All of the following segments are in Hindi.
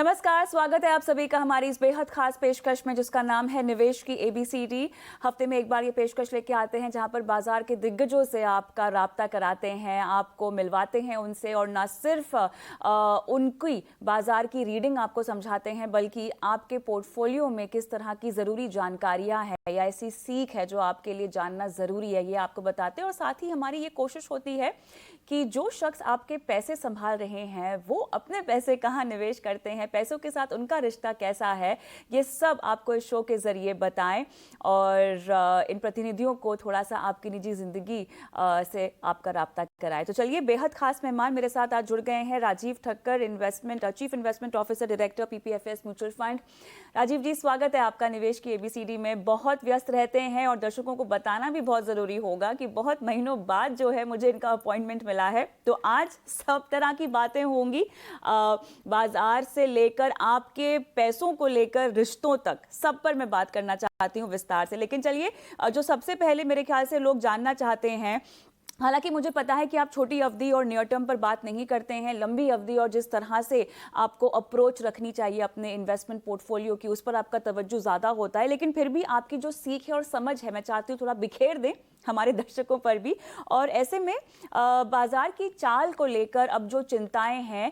नमस्कार, स्वागत है आप सभी का हमारी इस बेहद खास पेशकश में जिसका नाम है निवेश की एबीसीडी। हफ्ते में एक बार ये पेशकश लेके आते हैं जहां पर बाजार के दिग्गजों से आपका राब्ता कराते हैं, आपको मिलवाते हैं उनसे और ना सिर्फ उनकी बाजार की रीडिंग आपको समझाते हैं बल्कि आपके पोर्टफोलियो में किस तरह की ज़रूरी जानकारियाँ हैं या ऐसी सीख है जो आपके लिए जानना ज़रूरी है, ये आपको बताते हैं। और साथ ही हमारी ये कोशिश होती है कि जो शख्स आपके पैसे संभाल रहे हैं वो अपने पैसे कहाँ निवेश करते हैं, पैसों के साथ उनका रिश्ता कैसा है, ये सब आपको इस शो के ज़रिए बताएं और इन प्रतिनिधियों को थोड़ा सा आपकी निजी ज़िंदगी से आपका राब्ता कराएं। तो चलिए, बेहद खास मेहमान मेरे साथ आज जुड़ गए हैं। Rajeev Thakkar, chief investment officer, director PPFAS mutual fund. Rajeev ji, स्वागत है आपका निवेश की एबीसीडी में। बहुत व्यस्त रहते हैं और दर्शकों को बताना भी बहुत ज़रूरी होगा कि बहुत महीनों बाद जो है मुझे इनका अपॉइंटमेंट मिला है, तो आज सब तरह की बातें होंगी, बाजार से लेकर आपके पैसों को लेकर रिश्तों तक, सब पर मैं बात करना चाहती हूँ विस्तार से। लेकिन चलिए, जो सबसे पहले मेरे ख्याल से लोग जानना चाहते हैं, हालांकि मुझे पता है कि आप छोटी अवधि और नियर टर्म पर बात नहीं करते हैं, लंबी अवधि और जिस तरह से आपको अप्रोच रखनी चाहिए अपने इन्वेस्टमेंट पोर्टफोलियो की, उस पर आपका तवज्जो ज़्यादा होता है। लेकिन फिर भी आपकी जो सीख है और समझ है, मैं चाहती हूँ थोड़ा बिखेर दें हमारे दर्शकों पर भी। और ऐसे में बाजार की चाल को लेकर अब जो चिंताएं हैं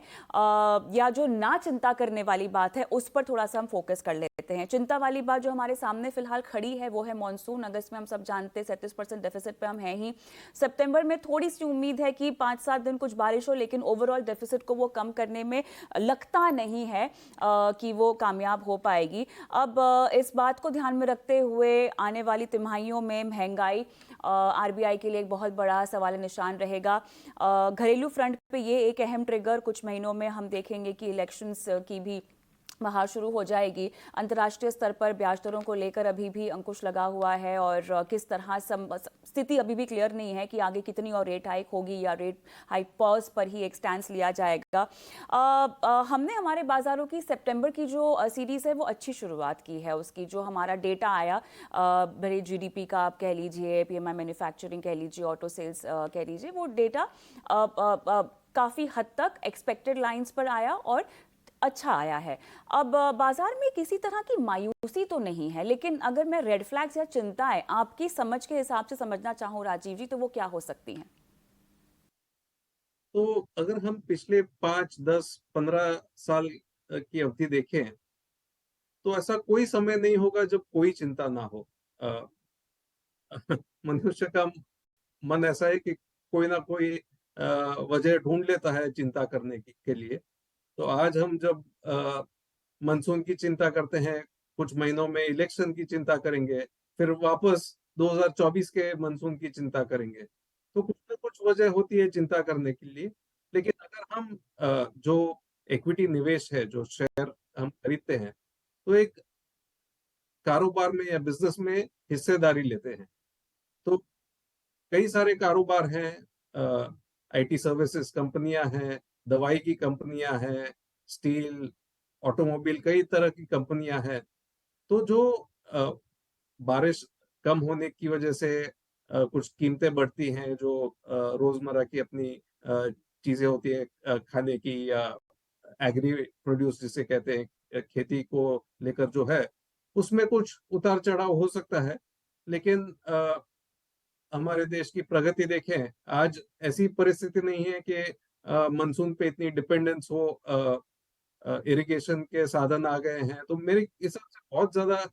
या जो ना चिंता करने वाली बात है, उस पर थोड़ा सा हम फोकस कर लेते हैं। चिंता वाली बात जो हमारे सामने फिलहाल खड़ी है वो है मॉनसून। अगस्त में हम सब जानते हैं 37% डेफिसिट पे हम हैं ही। सितंबर में थोड़ी सी उम्मीद है कि 5-7 दिन कुछ बारिश हो, लेकिन ओवरऑल डेफिसिट को वो कम करने में लगता नहीं है कि वो कामयाब हो पाएगी। अब इस बात को ध्यान में रखते हुए आने वाली तिमाहियों में महंगाई आरबीआई के लिए एक बहुत बड़ा सवाल निशान रहेगा। घरेलू फ्रंट पे ये एक अहम ट्रिगर कुछ महीनों में हम देखेंगे कि इलेक्शंस की भी बहार शुरू हो जाएगी। अंतर्राष्ट्रीय स्तर पर ब्याज दरों को लेकर अभी भी अंकुश लगा हुआ है और किस तरह स्थिति अभी भी क्लियर नहीं है कि आगे कितनी और रेट हाइक होगी या रेट हाइक पॉज पर ही एक स्टैंस लिया जाएगा। हमने हमारे बाजारों की सितंबर की जो सीरीज है वो अच्छी शुरुआत की है। उसकी जो हमारा डेटा आया, भले जीडीपी का आप कह लीजिए, पीएमआई मैन्युफैक्चरिंग कह लीजिए, ऑटो सेल्स कह लीजिए, वो डेटा काफ़ी हद तक एक्सपेक्टेड लाइंस पर आया और अच्छा आया है। अब बाजार में किसी तरह की मायूसी तो नहीं है, लेकिन अगर मैं रेड फ्लैग्स या चिंताएं आपकी समझ के हिसाब से समझना चाहूँ राजीव जी, तो वो क्या हो सकती हैं? तो अगर हम पिछले 5, 10, 15 साल की अवधि देखें, तो ऐसा कोई समय नहीं होगा जब कोई चिंता ना हो। अ, मनुष्य का मन ऐसा है कि कोई ना कोई वजह ढूँढ लेता है चिंता करने की के लिए। तो आज हम जब मानसून की चिंता करते हैं, कुछ महीनों में इलेक्शन की चिंता करेंगे, फिर वापस 2024 के मानसून की चिंता करेंगे। तो कुछ न कुछ वजह होती है चिंता करने के लिए। लेकिन अगर हम जो इक्विटी निवेश है, जो शेयर हम खरीदते हैं, तो एक कारोबार में या बिज़नेस में हिस्सेदारी लेते हैं। तो कई सारे कारोबार हैं, आईटी सर्विसेज़ कंपनियाँ हैं, दवाई की कंपनियाँ हैं, स्टील, ऑटोमोबाइल, कई तरह की कंपनियाँ हैं। तो जो अ, बारिश कम होने की वजह से कुछ कीमतें बढ़ती हैं, जो रोज़मर्रा की अपनी चीज़ें होती हैं खाने की या एग्री प्रोड्यूस जिसे कहते हैं, खेती को लेकर जो है, उसमें कुछ उतार-चढ़ाव हो सकता है। लेकिन हमारे देश की प्रगति देखें, आज ऐसी परिस्थिति नहीं है कि मानसून पे इतनी डिपेंडेंस हो, इरिगेशन के साधन आ गए हैं, तो मेरे हिसाब से बहुत ज़्यादा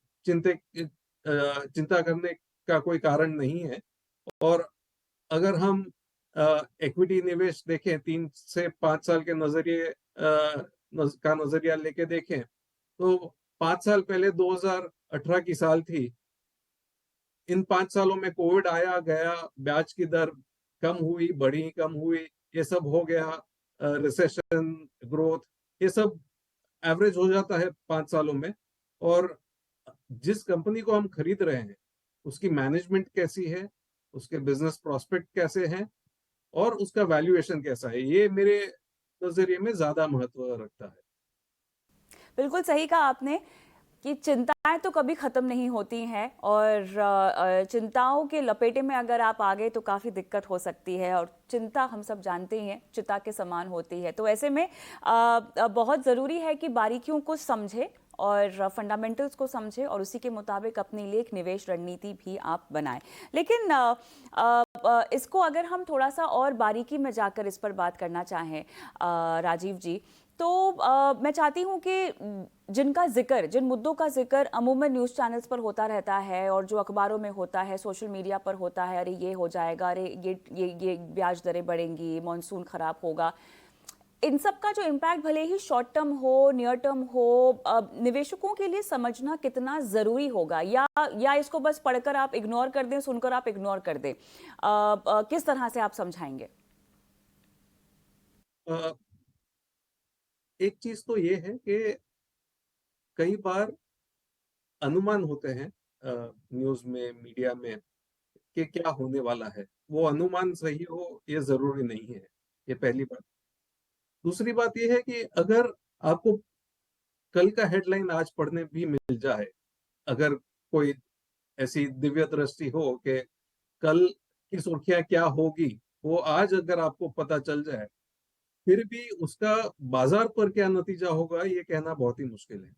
चिंता करने का कोई कारण नहीं है। और अगर हम इक्विटी निवेश देखें 3 से 5 साल के नज़रिए का नज़रिया लेके देखें, तो 5 साल पहले 2018 की साल थी। इन 5 सालों में कोविड आया गया, ब्याज की दर कम हुई, बढ़ी, कम हुई, ये सब हो गया, रिसेशन, ग्रोथ, ये सब एवरेज हो जाता है 5 सालों में। और जिस कंपनी को हम खरीद रहे हैं, उसकी मैनेजमेंट कैसी है, उसके बिज़नेस प्रॉस्पेक्ट कैसे हैं और उसका वैल्यूएशन कैसा है, ये मेरे नज़रिए में ज़्यादा महत्व रखता है। बिल्कुल सही कहा आपने। कि चिंताएं तो कभी खत्म नहीं होती हैं और चिंताओं के लपेटे में अगर आप आ गए तो काफी दिक्कत हो सकती है, और चिंता हम सब जानते ही हैं चिता के समान होती है। तो ऐसे में बहुत जरूरी है कि बारीकियों को समझे और फंडामेंटल्स को समझे और उसी के मुताबिक अपने लिए एक निवेश रणनीति भी आप बनाएं। लेकिन इसको अगर हम थोड़ा सा और बारीकी में जाकर इस पर बात करना चाहें राजीव जी, तो मैं चाहती हूँ कि जिनका जिक्र, जिन मुद्दों का जिक्र अमूमन न्यूज़ चैनल्स पर होता रहता है और जो अखबारों में होता है, सोशल मीडिया पर होता है, अरे ये हो जाएगा, अरे ये ब्याज दरें बढ़ेंगी, मॉनसून खराब होगा, इन सब का जो इम्पैक्ट भले ही शॉर्ट टर्म हो, नियर टर्म हो, निवेशकों के लिए समझना कितना जरूरी होगा, या इसको बस पढ़कर आप इग्नोर कर दें, सुनकर आप इग्नोर कर दें, किस तरह से आप समझाएंगे? अ, एक चीज तो ये है कि कई बार अनुमान होते हैं न्यूज़ में, मीडिया में, कि क्या होने वाला है। वो अनुमान सही हो ये ज़रूरी नहीं है, ये पहली बात। दूसरी बात ये है कि अगर आपको कल का हेडलाइन आज पढ़ने भी मिल जाए, अगर कोई ऐसी दिव्य दृष्टि हो कि कल की सुर्खियाँ क्या होगी, वो आज अगर आपको पता चल जाए, फिर भी उसका बाज़ार पर क्या नतीजा होगा, ये कहना बहुत ही मुश्किल है।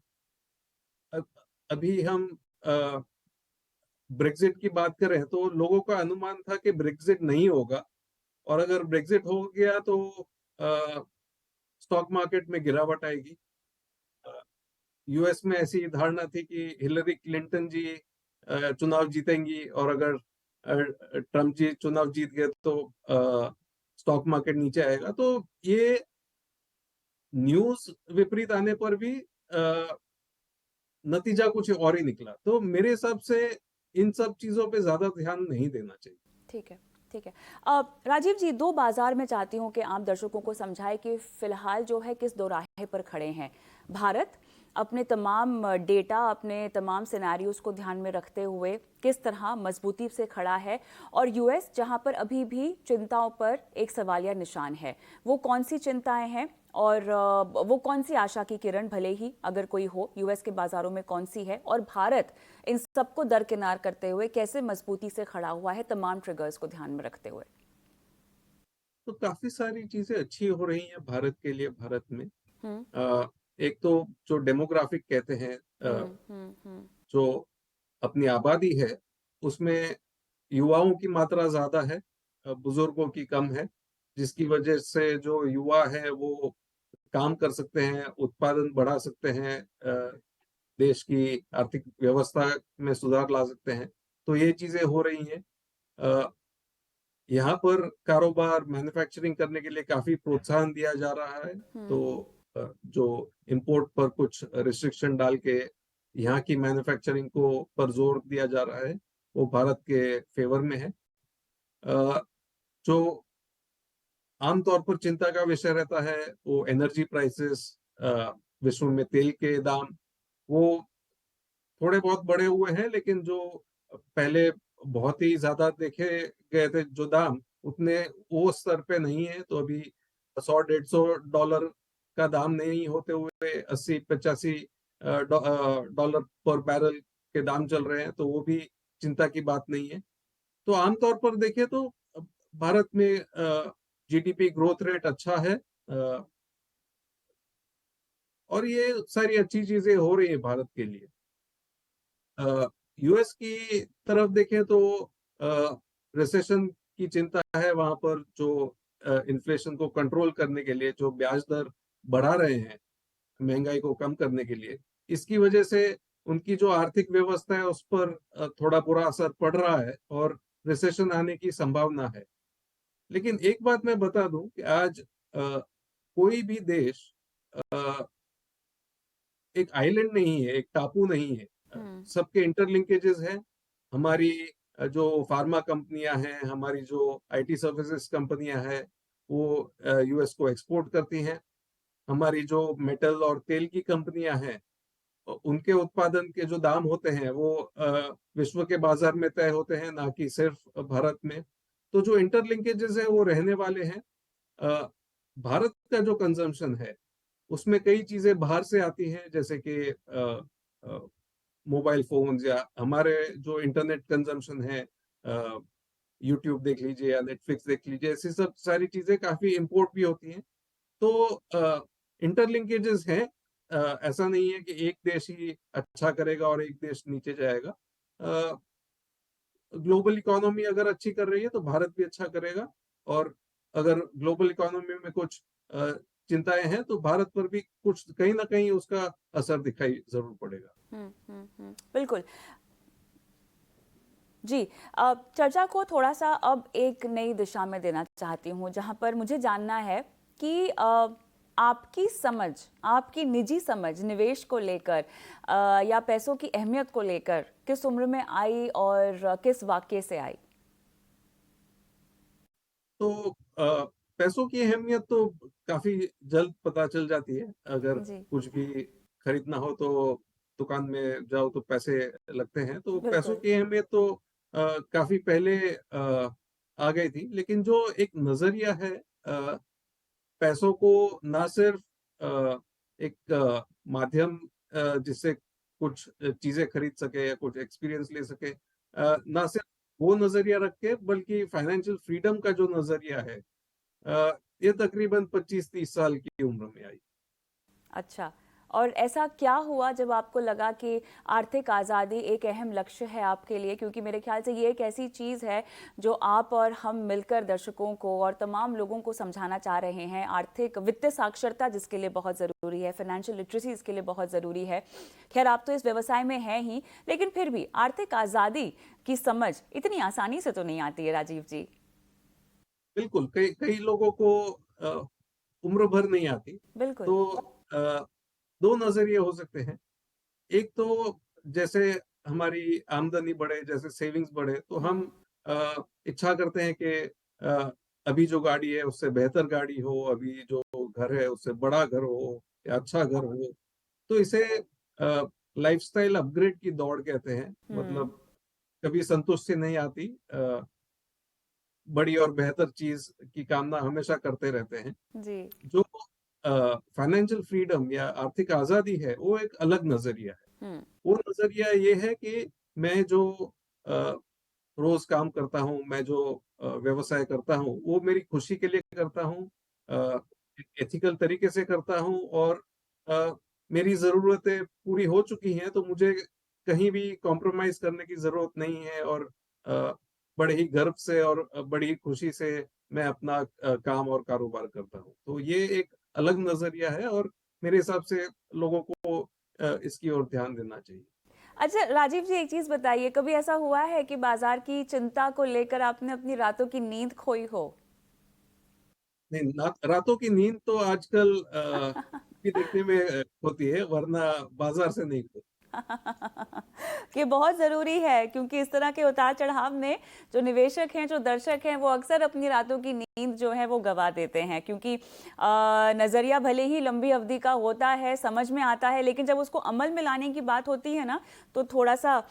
अब अभी हम अ ब्रेक्सिट की बात करें तो लोगों का अनुमान था कि ब्रेक्सिट नहीं होगा, और अगर ब्रेक्सिट हो गया तो स्टॉक मार्केट में गिरावट आएगी। यूएस में ऐसी धारणा थी कि हिलरी क्लिंटन जी चुनाव जीतेंगी, और अगर ट्रम्प जी चुनाव जीत गए तो स्टॉक मार्केट नीचे आएगा। तो ये न्यूज़ विपरीत आने पर भी नतीजा कुछ और ही निकला। तो मेरे हिसाब से इन सब चीज़ों पे ज़्यादा ध्यान नहीं देना चाहिए। ठीक है, ठीक है। राजीव जी, दो बाजार में चाहती हूँ कि आप दर्शकों को समझाएं कि फिलहाल जो है किस दोराहे पर खड़े हैं। भारत अपने तमाम डेटा, अपने तमाम सिनेरियोज को ध्यान में रखते हुए किस तरह मजबूती से खड़ा है, और यूएस जहां पर अभी भी चिंताओं पर एक सवालिया निशान है। वो कौन सी चिंताएं हैं और वो कौन सी आशा की किरण भले ही अगर कोई हो यूएस के बाजारों में कौन सी है, और भारत इन सबको दरकिनार करते हुए कैसे मजबूती से खड़ा हुआ है तमाम ट्रिगर्स को ध्यान में रखते हुए? तो काफ़ी सारी चीज़ें अच्छी हो रही हैं भारत के लिए, भारत में। हम्म, एक तो जो डेमोग्राफिक कहते हैं, हम्म। जो अपनी आबादी है, उसमें युवाओं की मात्रा ज़्यादा है, बुजुर्गों की कम है, जिसकी वजह से जो युवा है वो काम कर सकते हैं, उत्पादन बढ़ा सकते हैं, देश की आर्थिक व्यवस्था में सुधार ला सकते हैं। तो ये चीज़ें हो रही हैं। अ, यहाँ पर कारोबार, मैन्युफैक्चरिंग करने के लिए काफ़ी प्रोत्साहन दिया जा रहा है। तो जो इम्पोर्ट पर कुछ रिस्ट्रिक्शन डाल के यहाँ की मैन्युफैक्चरिंग को पर जोर दिया जा रहा है, वो भारत के फेवर में है। जो आमतौर पर चिंता का विषय रहता है, वो एनर्जी प्राइसेस, विश्व में तेल के दाम, वो थोड़े बहुत बढ़े हुए हैं, लेकिन जो पहले बहुत ही ज़्यादा देखे गए थे जो दाम, उतने वो स्तर पे नहीं है। तो अभी 100-150 का दाम नहीं होते हुए 80-85 डॉलर पर बैरल के दाम चल रहे हैं, तो वो भी चिंता की बात नहीं है। तो आमतौर पर देखें तो भारत में जीडीपी ग्रोथ रेट अच्छा है, और ये सारी अच्छी चीज़ें हो रही हैं भारत के लिए। यूएस की तरफ देखें तो रिसेशन की चिंता है वहां पर, जो इन्फ्लेशन को कंट्रोल करने के लिए जो ब्याज दर बढ़ा रहे हैं, महंगाई को कम करने के लिए, इसकी वजह से उनकी जो आर्थिक व्यवस्था है उस पर थोड़ा बुरा असर पड़ रहा है, और रिसेशन आने की संभावना है। लेकिन एक बात मैं बता दूं कि आज कोई भी देश अ, एक आइलैंड नहीं है, एक टापू नहीं है। सबके इंटरलिंकेजेस हैं। हमारी जो फार्मा कंपनियां हैं, हमारी जो आईटी सर्विसेज कंपनियां हैं, वो यूएस को एक्सपोर्ट करती हैं। हमारी जो मेटल और तेल की कंपनियां हैं, उनके उत्पादन के जो दाम होते हैं वो विश्व के बाजार में तय होते हैं, ना कि सिर्फ भारत में। तो जो इंटरलिंकेजेस हैं वो रहने वाले हैं। अ, भारत का जो कंजम्पशन है उसमें कई चीजें बाहर से आती हैं, जैसे कि मोबाइल फ़ोन्स या हमारे जो इंटरनेट कंज़म्पशन है, यूट्यूब देख लीजिए या नेटफ्लिक्स देख लीजिए, ऐसी सब सारी चीज़ें काफ़ी इम्पोर्ट भी होती हैं। तो इंटरलिंकेजेस हैं। ऐसा नहीं है कि एक देश ही अच्छा करेगा और एक देश नीचे जाएगा। अ, ग्लोबल इकोनॉमी अगर अच्छी कर रही है तो भारत भी अच्छा करेगा, और अगर ग्लोबल इकोनॉमी में कुछ अ, चिंताएँ हैं तो भारत पर भी कुछ कहीं न कहीं उसका असर दिखाई ज़रूर पड़ेगा। बिल्कुल। जी, चर्चा को थोड़ा-सा अब एक नई दिशा में देना चाहती हूँ, जहाँ पर मुझे जानना है कि आपकी समझ, आपकी निजी समझ निवेश को लेकर या पैसों की अहमियत को लेकर किस उम्र में आई और किस वाक़ये से आई? तो पैसों की अहमियत तो काफ़ी जल्द पता चल जाती है। अगर जी, कुछ भी खरीदना हो तो दुकान में जाओ तो पैसे लगते हैं। तो पैसों बिल्कुल। की अहमियत तो काफ़ी पहले आ गई थी। लेकिन जो एक नज़रिया है पैसों को ना सिर्फ़ एक माध्यम जिससे कुछ चीज़ें खरीद सके या कुछ एक्सपीरियंस ले सके, ना सिर्फ़ वो नज़रिया रख के बल्कि फाइनेंशियल फ्रीडम का जो नज़रिया है, ये तकरीबन 25-30 साल की उम्र में आई। अच्छा, और ऐसा क्या हुआ जब आपको लगा कि आर्थिक आज़ादी एक अहम लक्ष्य है आपके लिए? क्योंकि मेरे ख्याल से ये एक ऐसी चीज़ है जो आप और हम मिलकर दर्शकों को और तमाम लोगों को समझाना चाह रहे हैं। आर्थिक वित्तीय साक्षरता जिसके लिए बहुत ज़रूरी है, फाइनेंशियल लिटरेसी इसके लिए बहुत ज़रूरी है। खैर, आप तो इस व्यवसाय में हैं ही, लेकिन फिर भी आर्थिक आज़ादी की समझ इतनी आसानी से तो नहीं आती है, राजीव जी। बिल्कुल, कई कई लोगों को उम्र भर नहीं आती। बिल्कुल। तो 2 नज़रिए हो सकते हैं। एक तो जैसे हमारी आमदनी बढ़े, जैसे सेविंग्स बढ़े, तो हम इच्छा करते हैं कि अ, अभी जो गाड़ी है उससे बेहतर गाड़ी हो, अभी जो घर है उससे बड़ा घर हो या अच्छा घर हो। तो इसे लाइफ़स्टाइल अपग्रेड की दौड़ कहते हैं। हुँ, मतलब कभी संतुष्टि नहीं आती, बड़ी और बेहतर चीज़ की कामना हमेशा करते रहते हैं। जी। जो फाइनेंशियल फ्रीडम या आर्थिक आज़ादी है, वो एक अलग नज़रिया है। हुँ, वो नज़रिया ये है कि मैं जो अ, रोज़ काम करता हूँ, मैं जो व्यवसाय करता हूँ, वो मेरी खुशी के लिए करता हूँ, अ, एक एथिकल तरीके से करता हूँ, और अ, मेरी ज़रूरतें पूरी हो चुकी हैं, तो मुझे कहीं भी कॉम्प्रोमाइज़ करने की ज़रूरत नहीं है, और अ, बड़े ही गर्व से और बड़ी ही खुशी से मैं अपना काम और कारोबार करता हूँ। तो ये एक अलग नज़रिया है, और मेरे हिसाब से लोगों को इसकी ओर ध्यान देना चाहिए। अच्छा, राजीव जी, एक चीज़ बताइए, कभी ऐसा हुआ है कि बाज़ार की चिंता को लेकर आपने अपनी रातों की नींद खोई हो? नहीं, रातों की नींद तो आजकल टीवी देखने में होती है, वरना बाज़ार से नहीं होती। ये बहुत ज़रूरी है, क्योंकि इस तरह के उतार-चढ़ाव में जो निवेशक हैं, जो दर्शक हैं, वो अक्सर अपनी रातों की नींद जो है वो गँवा देते हैं, क्योंकि नज़रिया भले ही लंबी अवधि का होता है, समझ में आता है, लेकिन जब उसको अमल में लाने की बात होती है ना, तो थोड़ा-सा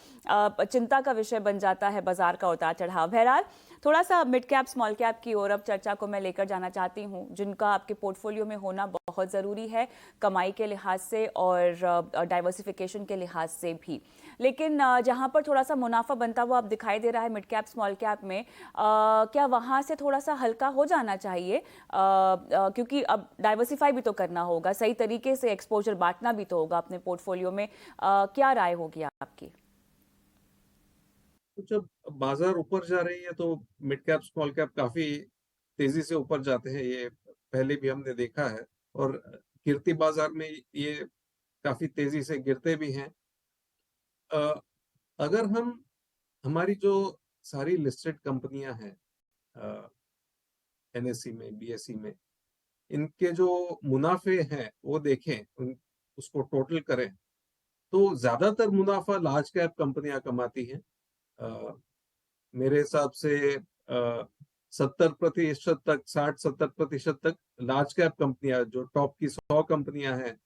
चिंता का विषय बन जाता है बाज़ार का उतार-चढ़ाव। बहरहाल, थोड़ा-सा मिड कैप, स्मॉल कैप की ओर अब चर्चा को मैं लेकर जाना चाहती हूँ, जिनका आपके पोर्टफोलियो में होना बहुत ज़रूरी है, कमाई के लिहाज से और डाइवर्सिफिकेशन के लिहाज से भी। लेकिन जहाँ पर थोड़ा-सा मुनाफ़ा बनता हुआ अब दिखाई दे रहा है मिड कैप, स्मॉल कैप में, क्या वहाँ से थोड़ा-सा हल्का हो जाना चाहिए? क्योंकि अब डाइवर्सिफ़ाई भी तो करना होगा, सही तरीके से एक्सपोज़र बाँटना भी तो होगा अपने पोर्टफोलियो में। क्या राय होगी आपकी? तो जब बाज़ार ऊपर जा रही है, तो मिड कैप, स्मॉल कैप काफ़ी तेज़ी से ऊपर जाते हैं, ये पहले भी हमने देखा है, और गिरती बाज़ार में ये काफ़ी तेज़ी से गिरते भी हैं। अ, अगर हम हमारी जो सारी लिस्टेड कंपनियाँ हैं अ, एनएसई में, बीएसई में, इनके जो मुनाफ़े हैं, वो देखें, उन उसको टोटल करें, तो ज़्यादातर मुनाफ़ा लार्ज कैप कंपनियाँ कमाती हैं। अ, मेरे हिसाब से 70% तक, 60-70% तक लार्ज कैप कंपनियाँ, जो टॉप की 100 कंपनियाँ हैं,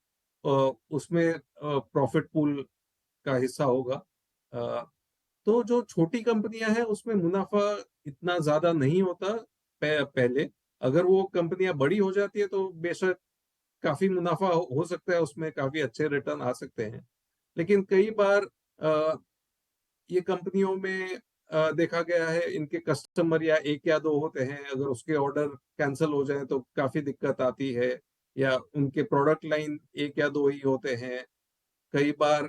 उसमें प्रॉफ़िट पूल का हिस्सा होगा। अ, तो जो छोटी कंपनियाँ हैं, उसमें मुनाफ़ा इतना ज़्यादा नहीं होता पहले। अगर वो कंपनियाँ बड़ी हो जाती है, तो बेशक काफ़ी मुनाफ़ा हो सकता है, उसमें काफ़ी अच्छे रिटर्न आ सकते हैं। लेकिन कई बार ये कंपनियों में देखा गया है इनके कस्टमर या एक या दो होते हैं, अगर उसके ऑर्डर कैंसिल हो जाए तो काफी दिक्कत आती है, या उनके प्रोडक्ट लाइन एक या दो ही होते हैं। कई बार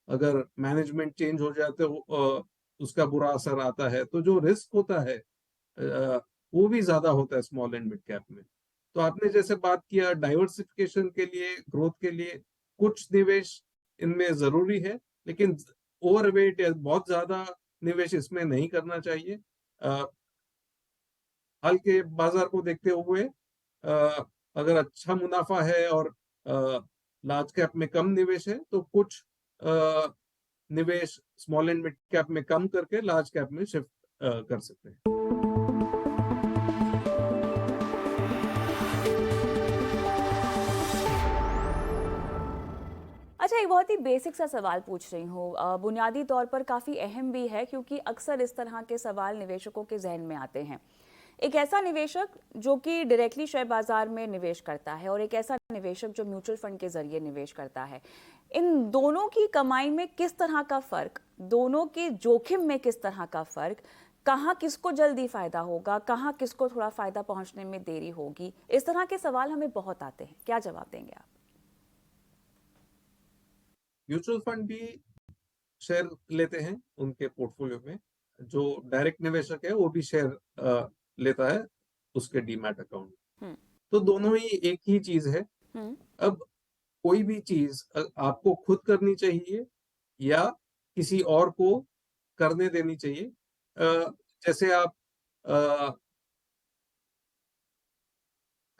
अगर मैनेजमेंट चेंज हो जाए तो उसका बुरा असर आता है। तो जो रिस्क होता है वो भी ज्यादा होता है स्मॉल एंड मिड कैप में। तो आपने जैसे बात किया डाइवर्सिफिकेशन के लिए, ग्रोथ के लिए कुछ निवेश इनमें जरूरी है, लेकिन ओवरवेट या बहुत ज्यादा निवेश इसमें नहीं करना चाहिए। अ, हाल के बाजार को देखते हुए अगर अच्छा मुनाफा है और लार्ज कैप में कम निवेश है तो कुछ अ, निवेश स्मॉल एंड मिड कैप में कम करके लार्ज कैप में शिफ्ट कर सकते हैं। अच्छा, एक बहुत ही बेसिक सा सवाल पूछ रही हूँ, बुनियादी तौर पर काफ़ी अहम भी है क्योंकि अक्सर इस तरह के सवाल निवेशकों के जहन में आते हैं। एक ऐसा निवेशक जो कि डायरेक्टली शेयर बाजार में निवेश करता है और एक ऐसा निवेशक जो म्यूचुअल फंड के जरिए निवेश करता है, इन दोनों की कमाई में किस तरह का फर्क, दोनों के जोखिम में किस तरह का फर्क, कहाँ किसको जल्दी फायदा होगा, कहाँ किसको थोड़ा फायदा पहुंचने में देरी होगी, इस तरह के सवाल हमें बहुत आते हैं। क्या जवाब देंगे आप? म्यूचुअल फंड भी शेयर लेते हैं उनके पोर्टफोलियो में। जो डायरेक्ट निवेशक है वो भी शेयर लेता है उसके डीमैट अकाउंट। हम्म। तो दोनों ही एक ही चीज है। हम्म। अब कोई भी चीज आपको खुद करनी चाहिए या किसी और को करने देनी चाहिए। जैसे आप अ,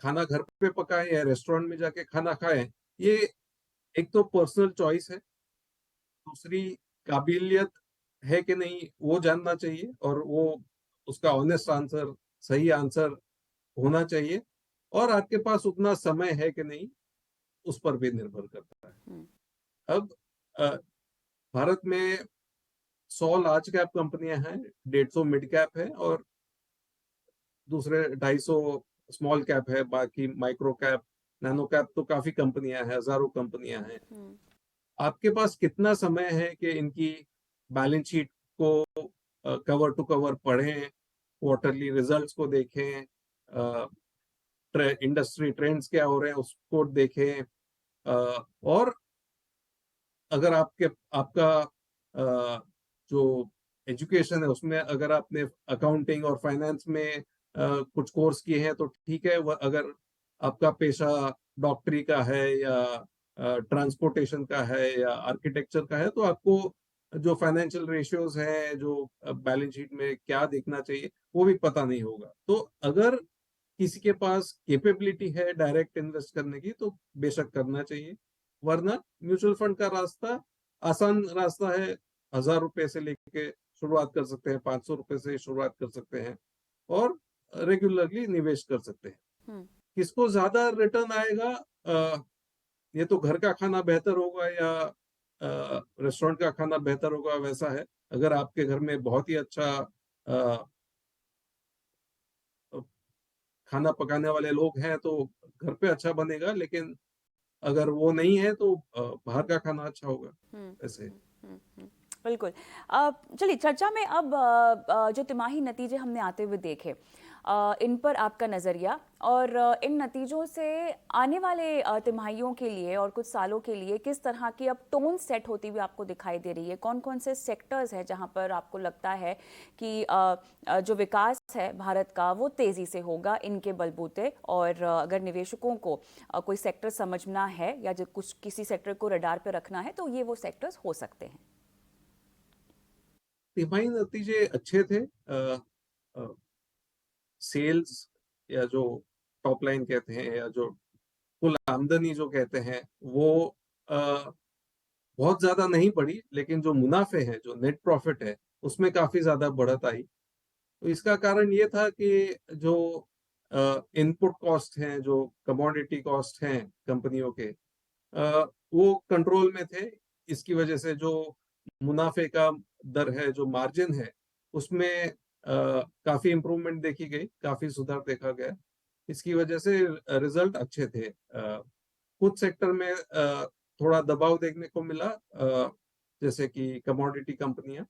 खाना घर पे पकाएं या रेस्टोरेंट में जाके खाना खाएं, ये एक तो पर्सनल चॉइस है, दूसरी काबिलियत है कि नहीं वो जानना चाहिए, और वो उसका ऑनेस्ट आंसर, सही आंसर होना चाहिए, और आपके पास उतना समय है कि नहीं उस पर भी निर्भर करता है। हम्म। अब अ, भारत में 100 लार्ज कैप कंपनियां हैं, 150 मिड कैप है, और दूसरे 250 स्मॉल कैप है। बाकी माइक्रो कैप, नैनो कैप तो काफी कंपनियां हैं, हजारों कंपनियां हैं। हम्म। आपके पास कितना समय है कि इनकी बैलेंस शीट को कवर टू कवर पढ़ें, क्वार्टरली रिजल्ट्स को देखें, इंडस्ट्री ट्रेंड्स क्या हो रहे हैं उसको देखें, और अगर आपका जो एजुकेशन है उसमें अगर आपने अकाउंटिंग और फाइनेंस में कुछ कोर्स किए हैं तो ठीक है। अगर आपका पेशा डॉक्टरी का है या ट्रांसपोर्टेशन का है या आर्किटेक्चर का है, तो आपको जो फाइनेंशियल रेशियोज हैं, जो बैलेंस शीट में क्या देखना चाहिए, वो भी पता नहीं होगा। तो अगर किसी के पास कैपेबिलिटी है डायरेक्ट इन्वेस्ट करने की तो बेशक करना चाहिए, वरना म्यूचुअल फंड का रास्ता आसान रास्ता है। 1000 रुपए से लेके शुरुआत कर सकते हैं, 500 रुपए से शुरुआत कर सकते हैं, और रेगुलरली निवेश कर सकते हैं। हम्म। किसको ज्यादा रिटर्न आएगा, ये तो घर का खाना बेहतर होगा या रेस्टोरेंट का खाना बेहतर होगा, वैसा है। अगर आपके घर में बहुत ही अच्छा अ, खाना पकाने वाले लोग हैं तो घर पे अच्छा बनेगा, लेकिन अगर वो नहीं है तो बाहर का खाना अच्छा होगा हम्म। ऐसे। बिल्कुल। चलिए, चर्चा में अब जो तिमाही नतीजे हमने आते हुए देखे, इन पर आपका नज़रिया, और इन नतीजों से आने वाले तिमाहियों के लिए और कुछ सालों के लिए किस तरह की अब टोन सेट होती हुई आपको दिखाई दे रही है? कौन कौन से सेक्टर्स हैं जहां पर आपको लगता है कि जो विकास है भारत का वो तेज़ी से होगा इनके बलबूते, और अगर निवेशकों को कोई सेक्टर समझना है या जो कुछ किसी सेक्टर को रडार पे रखना है तो ये वो सेक्टर्स हो सकते हैं? तिमाही नतीजे अच्छे थे। सेल्स, या जो टॉप लाइन कहते हैं, या जो कुल आमदनी जो कहते हैं, वो अ, बहुत ज्यादा नहीं बढ़ी, लेकिन जो मुनाफे हैं, जो नेट प्रॉफिट है, उसमें काफी ज्यादा बढ़त आई। तो इसका कारण ये था कि जो इनपुट कॉस्ट हैं, जो कमोडिटी कॉस्ट हैं कंपनियों के, वो कंट्रोल में थे। इसकी वजह से जो मुनाफे का दर है, जो मार्जिन है, उसमें काफी इंप्रूवमेंट देखी गई, काफी सुधार देखा गया। इसकी वजह से रिजल्ट अच्छे थे। कुछ सेक्टर में थोड़ा दबाव देखने को मिला, जैसे कि कमोडिटी कंपनियां।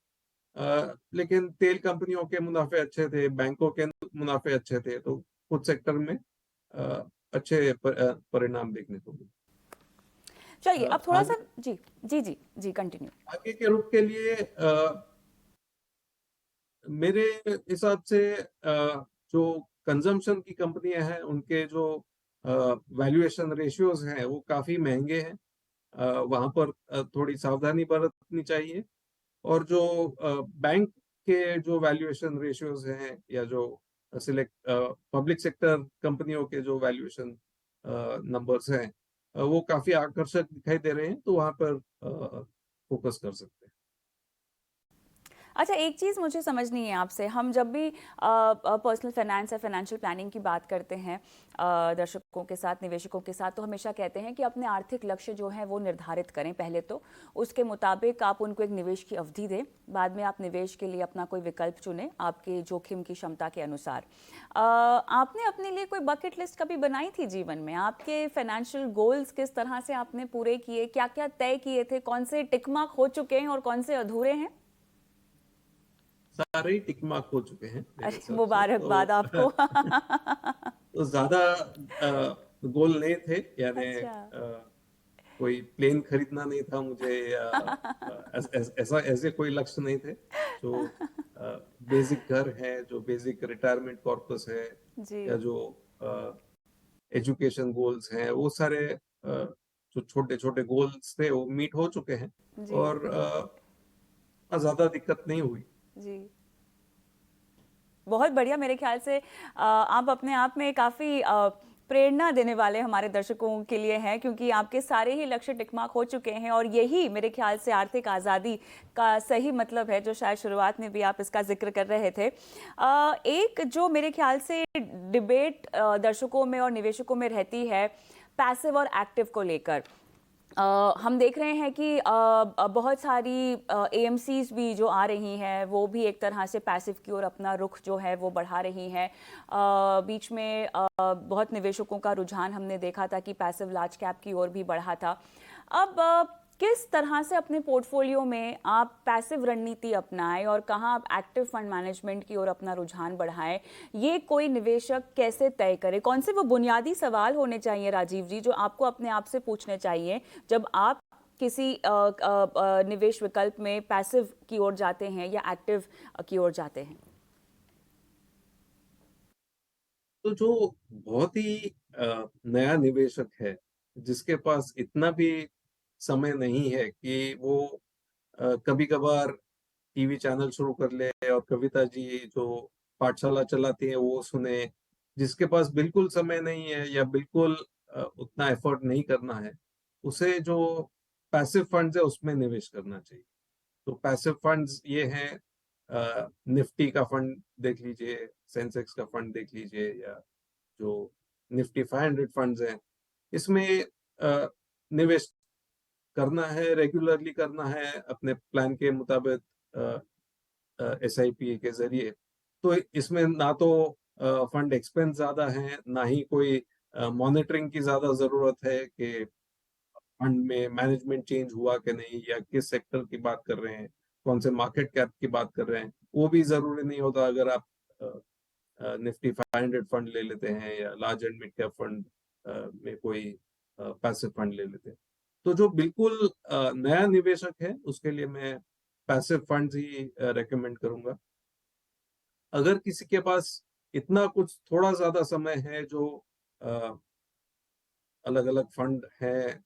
लेकिन तेल कंपनियों के मुनाफे अच्छे थे, बैंकों के मुनाफे अच्छे थे, तो कुछ सेक्टर में अच्छे परिणाम देखने को मिले। चलिए अब थोड़ा सा आगे जी जी जी जी कंटिन्यू। आगे के रुख के लिए मेरे हिसाब से जो कंजम्पशन की कंपनियां हैं उनके जो वैल्यूएशन रेशियोज हैं वो काफी महंगे हैं। वहां पर थोड़ी सावधानी बरतनी चाहिए। और जो बैंक के जो वैल्यूएशन रेशियोज हैं या जो सिलेक्ट पब्लिक सेक्टर कंपनियों के जो वैल्यूएशन नंबर्स हैं वो काफी आकर्षक दिखाई दे रहे हैं, तो वहां पर फोकस कर सकते हैं। अच्छा, एक चीज़ मुझे समझनी है आपसे। हम जब भी पर्सनल फाइनेंस या फाइनेंशियल प्लानिंग की बात करते हैं दर्शकों के साथ, निवेशकों के साथ, तो हमेशा कहते हैं कि अपने आर्थिक लक्ष्य जो हैं वो निर्धारित करें पहले तो। उसके मुताबिक आप उनको एक निवेश की अवधि दें, बाद में आप निवेश के लिए अपना कोई विकल्प चुनें आपके जोखिम की क्षमता के अनुसार। आपने अपने लिए कोई बकेट लिस्ट कभी बनाई थी जीवन में? आपके फाइनेंशियल गोल्स किस तरह से आपने पूरे किए, क्या क्या तय किए थे, कौन से टिक मार्क हो चुके हैं और कौन से अधूरे हैं? सारे ही टिक मार्क हो चुके हैं मेरे अरे हिसाब से, मुबारकबाद तो आपको। तो ज्यादा गोल नहीं थे, यानी अच्छा। कोई प्लेन खरीदना नहीं था मुझे, या ऐसा ऐसे कोई लक्ष्य नहीं थे। जो बेसिक घर है, जो बेसिक रिटायरमेंट कॉर्पस है, जी या जो एजुकेशन गोल्स हैं, वो सारे जो छोटे छोटे गोल्स थे वो मीट हो चुके हैं। जी और ज्यादा दिक्कत नहीं हुई। जी, बहुत बढ़िया। मेरे ख्याल से आप अपने आप में काफ़ी प्रेरणा देने वाले हमारे दर्शकों के लिए हैं, क्योंकि आपके सारे ही लक्ष्य टिकमार्क हो चुके हैं और यही मेरे ख्याल से आर्थिक आज़ादी का सही मतलब है, जो शायद शुरुआत में भी आप इसका जिक्र कर रहे थे। एक जो मेरे ख्याल से डिबेट दर्शकों में और निवेशकों में रहती है पैसिव और एक्टिव को लेकर। हम देख रहे हैं कि बहुत सारी एएमसीज भी जो आ रही हैं वो भी एक तरह से पैसिव की ओर अपना रुख जो है वो बढ़ा रही हैं। बीच में बहुत निवेशकों का रुझान हमने देखा था कि पैसिव लार्ज कैप की ओर भी बढ़ा था। अब किस तरह से अपने पोर्टफोलियो में आप पैसिव रणनीति अपनाएं और कहाँ आप एक्टिव फंड मैनेजमेंट की ओर अपना रुझान बढ़ाएं, ये कोई निवेशक कैसे तय करे? कौन से वो बुनियादी सवाल होने चाहिए राजीव जी जो आपको अपने आप से पूछने चाहिए जब आप किसी निवेश विकल्प में पैसिव की ओर जाते हैं या एक्टिव की ओर जाते हैं? तो जो बहुत ही नया निवेशक है, जिसके पास इतना भी समय नहीं है कि वो कभी कभार टीवी चैनल शुरू कर ले और कविता जी जो पाठशाला चलाती है वो सुने, जिसके पास बिल्कुल समय नहीं है या बिल्कुल उतना एफर्ट नहीं करना है, उसे जो पैसिव फंड्स है उसमें निवेश करना चाहिए। तो पैसिव फंड्स ये हैं, निफ्टी का फंड देख लीजिए, सेंसेक्स का फंड देख लीजिए, या जो निफ्टी 500 फंड्स हैं, इसमें निवेश करना है, रेगुलरली करना है अपने प्लान के मुताबिक एसआईपी के जरिए। तो इसमें ना तो फंड एक्सपेंस ज्यादा है, ना ही कोई मॉनिटरिंग की ज्यादा जरूरत है कि फंड में मैनेजमेंट चेंज हुआ कि नहीं, या किस सेक्टर की बात कर रहे हैं, कौन से मार्केट कैप की बात कर रहे हैं, वो भी जरूरी नहीं होता अगर आप निफ्टी 500 फंड ले लेते हैं या large and mid cap fund में कोई पैसिव फंड ले लेते हैं। तो जो बिल्कुल नया निवेशक है उसके लिए मैं पैसिव फंड ही रेकमेंड करूंगा। अगर किसी के पास इतना कुछ थोड़ा ज्यादा समय है, जो अलग अलग फंड है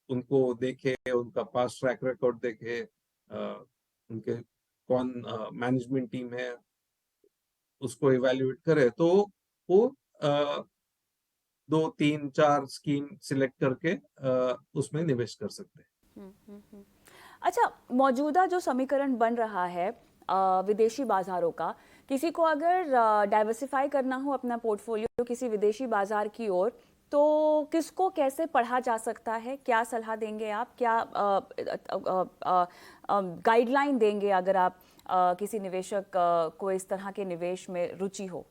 उनको देखे, उनका पास्ट ट्रैक रिकॉर्ड देखे, उनके कौन मैनेजमेंट टीम है उसको इवेल्युएट करे, तो वो दो तीन चार स्कीम सिलेक्ट करके उसमें निवेश कर सकते हैं। हम्म, हम्म, हम्म। अच्छा, मौजूदा जो समीकरण बन रहा है विदेशी बाजारों का, किसी को अगर डाइवर्सिफाई करना हो अपना पोर्टफोलियो किसी विदेशी बाजार की ओर, तो किसको कैसे पढ़ा जा सकता है? क्या सलाह देंगे आप? क्या गाइडलाइन देंगे अगर आप किसी निवेशक को इस तरह के निवेश में रुचि हो?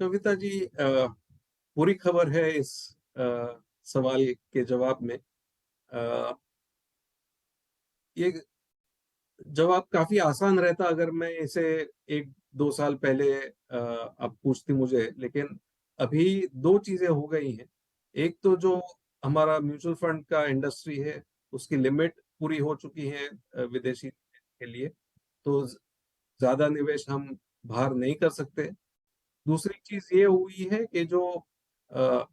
कविता जी, पूरी खबर है इस सवाल के जवाब में। ये जवाब काफी आसान रहता अगर मैं इसे 1-2 साल पहले आप पूछती मुझे, लेकिन अभी 2 चीजें हो गई हैं। एक तो जो हमारा म्यूचुअल फंड का इंडस्ट्री है, उसकी लिमिट पूरी हो चुकी है विदेशी के लिए, तो ज्यादा निवेश हम बाहर नहीं कर सकते। दूसरी चीज ये हुई है कि जो अ,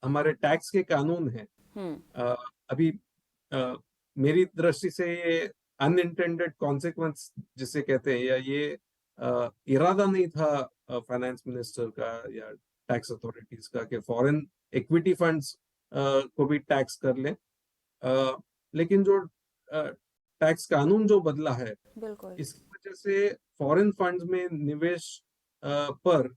हमारे टैक्स के कानून हैं, हम्म। अ, अभी अ, मेरी दृष्टि से ये अनइंटेंडेड कॉन्सिक्वेंस जिसे कहते हैं, या ये इरादा नहीं था फाइनेंस मिनिस्टर का या टैक्स अथॉरिटीज का कि फॉरेन इक्विटी फंड्स को भी टैक्स कर लें। लेकिन जो टैक्स कानून जो बदला है, बिल्कुल। इसकी वजह से फॉरेन फंड्स में निवेश पर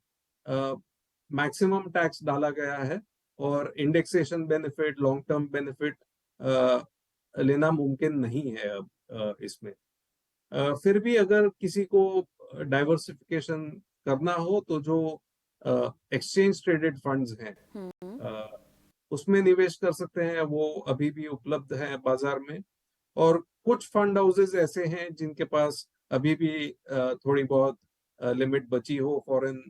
मैक्सिमम टैक्स डाला गया है, और indexation benefit, long term benefit लेना मुमकिन नहीं है अब इसमें। फिर भी अगर किसी को डाइवर्सिफिकेशन करना हो तो जो एक्सचेंज ट्रेडेड फंड्स हैं, हम्म। अ, उसमें निवेश कर सकते हैं। वो अभी भी उपलब्ध है बाजार में। और कुछ फंड हाउसेस ऐसे हैं जिनके पास अभी भी थोड़ी बहुत लिमिट बची हो फॉरेन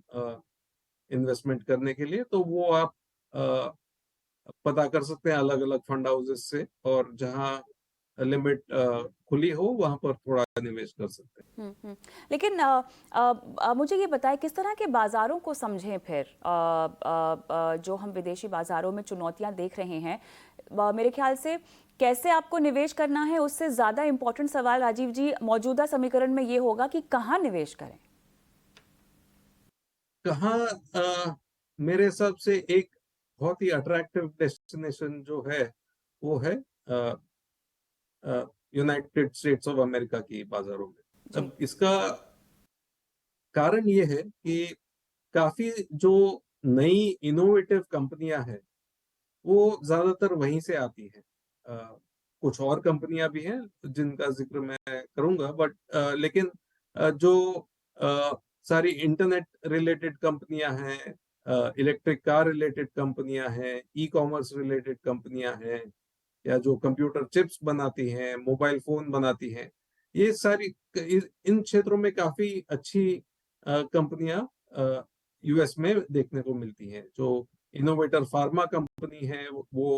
इन्वेस्टमेंट करने के लिए, तो वो आप अ, पता कर सकते हैं अलग अलग फंड हाउसेस से, और जहां लिमिट खुली हो वहां पर थोड़ा निवेश कर सकते हैं। लेकिन मुझे ये बताएं किस तरह के बाजारों को समझें फिर जो हम विदेशी बाजारों में चुनौतियां देख रहे हैं। मेरे ख्याल से कैसे आपको निवेश करना है उससे ज्यादा इंपॉर्टेंट सवाल राजीव जी मौजूदा समीकरण में ये होगा कि कहाँ निवेश करें। कहाँ मेरे हिसाब से एक बहुत ही अट्रैक्टिव डेस्टिनेशन जो है, वो है यूनाइटेड स्टेट्स ऑफ अमेरिका की बाजारों में। जी। अब इसका कारण ये है कि काफी जो नई इनोवेटिव कंपनियां हैं, वो ज्यादातर वहीं से आती हैं। कुछ और कंपनियां भी हैं जिनका जिक्र मैं करूंगा, बट लेकिन जो अ, सारी इंटरनेट रिलेटेड कंपनियां हैं, इलेक्ट्रिक कार रिलेटेड कंपनियां हैं, ई कॉमर्स रिलेटेड कंपनियां हैं, या जो कंप्यूटर चिप्स बनाती हैं, मोबाइल फोन बनाती हैं, ये सारी इन क्षेत्रों में काफी अच्छी कंपनियां यूएस में देखने को मिलती हैं। जो इनोवेटर फार्मा कंपनी है, वो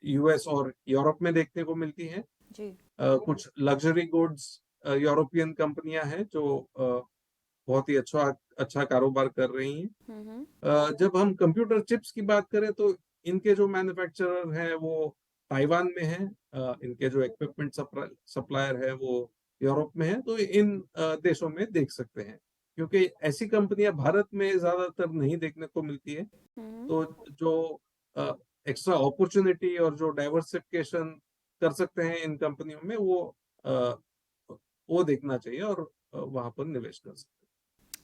यूएस और यूरोप में देखने को मिलती हैं। जी। कुछ लग्जरी गुड्स यूरोपियन कंपनियां हैं जो बहुत ही अच्छा अच्छा कारोबार कर रही हैं। हम्म। जब हम कंप्यूटर चिप्स की बात करें तो इनके जो मैन्युफैक्चरर हैं वो ताइवान में हैं। इनके जो इक्विपमेंट सप्लायर है वो यूरोप में है। तो इन देशों में देख सकते हैं, क्योंकि ऐसी कंपनियां भारत में ज्यादातर नहीं देखने को मिलती है। हम्म। तो जो एक्स्ट्रा अपॉर्चुनिटी और जो डाइवर्सिफिकेशन कर सकते हैं इन कंपनियों में, अ, वो देखना चाहिए, और वहां पर निवेश कर सकते हैं।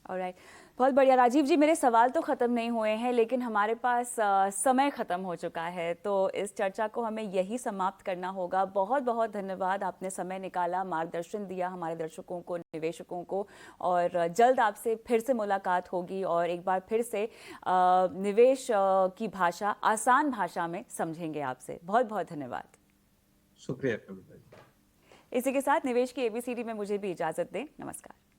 ऑलराइट। बहुत बढ़िया राजीव जी, मेरे सवाल तो ख़त्म नहीं हुए हैं लेकिन हमारे पास समय ख़त्म हो चुका है, तो इस चर्चा को हमें यही समाप्त करना होगा। बहुत बहुत धन्यवाद, आपने समय निकाला, मार्गदर्शन दिया हमारे दर्शकों को, निवेशकों को। और जल्द आपसे फिर से मुलाकात होगी और एक बार फिर से निवेश की भाषा आसान भाषा में समझेंगे आपसे। बहुत बहुत धन्यवाद। शुक्रिया कविता जी। इसी के साथ निवेश की एबीसीडी में मुझे भी इजाज़त दें। नमस्कार।